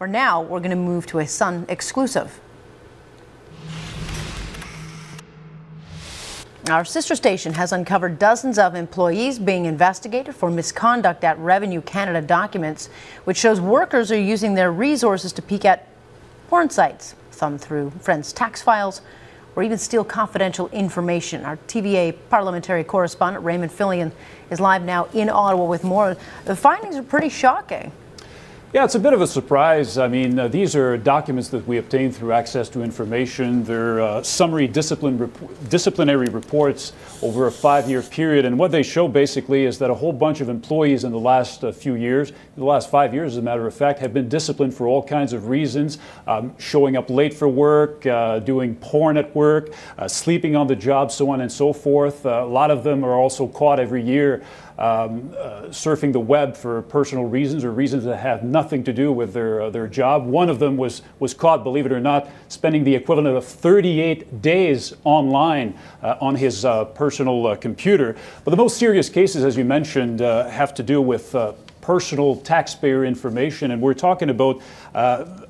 For now, we're going to move to a Sun exclusive. Our sister station has uncovered dozens of employees being investigated for misconduct at Revenue Canada documents, which shows workers are using their resources to peek at porn sites, thumb through friends' tax files, or even steal confidential information. Our TVA parliamentary correspondent Raymond Filion is live now in Ottawa with more. The findings are pretty shocking. Yeah, it's a bit of a surprise. I mean, these are documents that we obtained through access to information. They're summary disciplinary reports over a 5-year period. And what they show basically is that a whole bunch of employees in the last few years, in the last 5 years, as a matter of fact, have been disciplined for all kinds of reasons. Showing up late for work, doing porn at work, sleeping on the job, so on and so forth. A lot of them are also caught every year surfing the web for personal reasons or reasons that have nothing to do with their job. One of them was caught, believe it or not, spending the equivalent of 38 days online on his personal computer. But the most serious cases, as you mentioned, have to do with personal taxpayer information, and we're talking about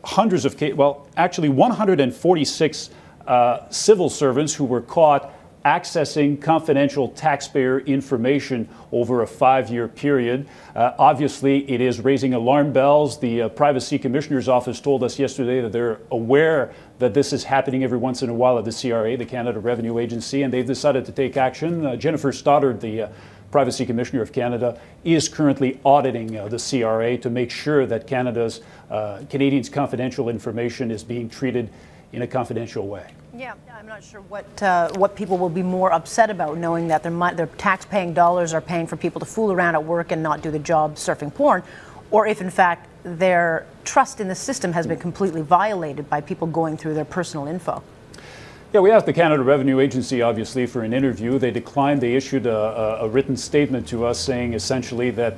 hundreds of cases, well, actually 146 civil servants who were caught accessing confidential taxpayer information over a 5-year period. Obviously, it is raising alarm bells. The Privacy Commissioner's Office told us yesterday that they're aware that this is happening every once in a while at the CRA, the Canada Revenue Agency, and they've decided to take action. Jennifer Stoddard, the Privacy Commissioner of Canada, is currently auditing the CRA to make sure that Canadians' confidential information is being treated in a confidential way. Yeah, I'm not sure what people will be more upset about, knowing that their tax-paying dollars are paying for people to fool around at work and not do the job surfing porn, or if in fact their trust in the system has been completely violated by people going through their personal info. Yeah, we asked the Canada Revenue Agency, obviously, for an interview. They declined. They issued a written statement to us saying essentially that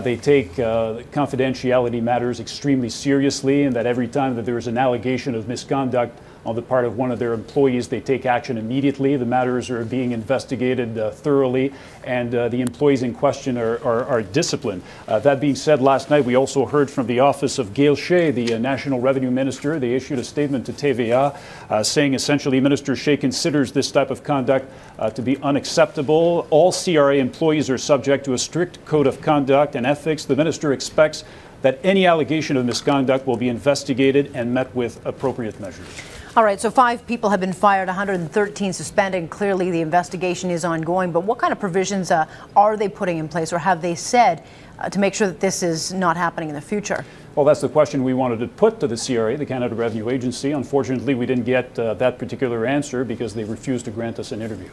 they take confidentiality matters extremely seriously, and that every time that there is an allegation of misconduct on the part of one of their employees, they take action immediately. The matters are being investigated thoroughly, and the employees in question are disciplined. That being said, last night we also heard from the office of Gail Shea, the National Revenue Minister. They issued a statement to TVA saying essentially Minister Shea considers this type of conduct to be unacceptable. All CRA employees are subject to a strict code of conduct and ethics. The minister expects that any allegation of misconduct will be investigated and met with appropriate measures. All right, so 5 people have been fired, 113 suspended. Clearly, the investigation is ongoing. But what kind of provisions are they putting in place, or have they said to make sure that this is not happening in the future? Well, that's the question we wanted to put to the CRA, the Canada Revenue Agency. Unfortunately, we didn't get that particular answer because they refused to grant us an interview.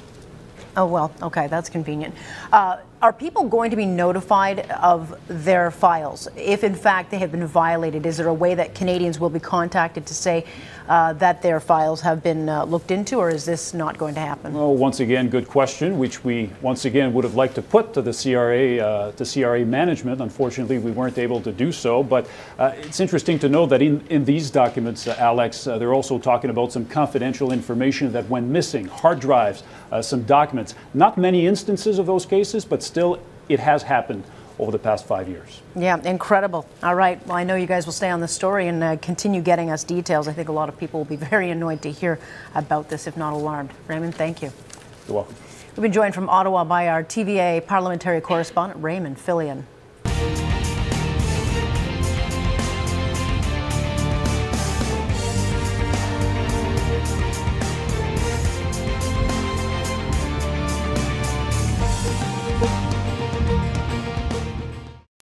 Oh, well, okay, that's convenient. Are people going to be notified of their files if, in fact, they have been violated? Is there a way that Canadians will be contacted to say that their files have been looked into, or is this not going to happen? Well, once again, good question, which we once again would have liked to put to the CRA management. Unfortunately, we weren't able to do so. But it's interesting to know that in these documents, Alex, they're also talking about some confidential information that went missing, hard drives, some documents. Not many instances of those cases, but still it has happened over the past 5 years. Yeah, incredible. All right, well, I know you guys will stay on the story and continue getting us details. I think a lot of people will be very annoyed to hear about this, if not alarmed. Raymond, thank you. You're welcome. We've been joined from Ottawa by our TVA parliamentary correspondent, Raymond Filion.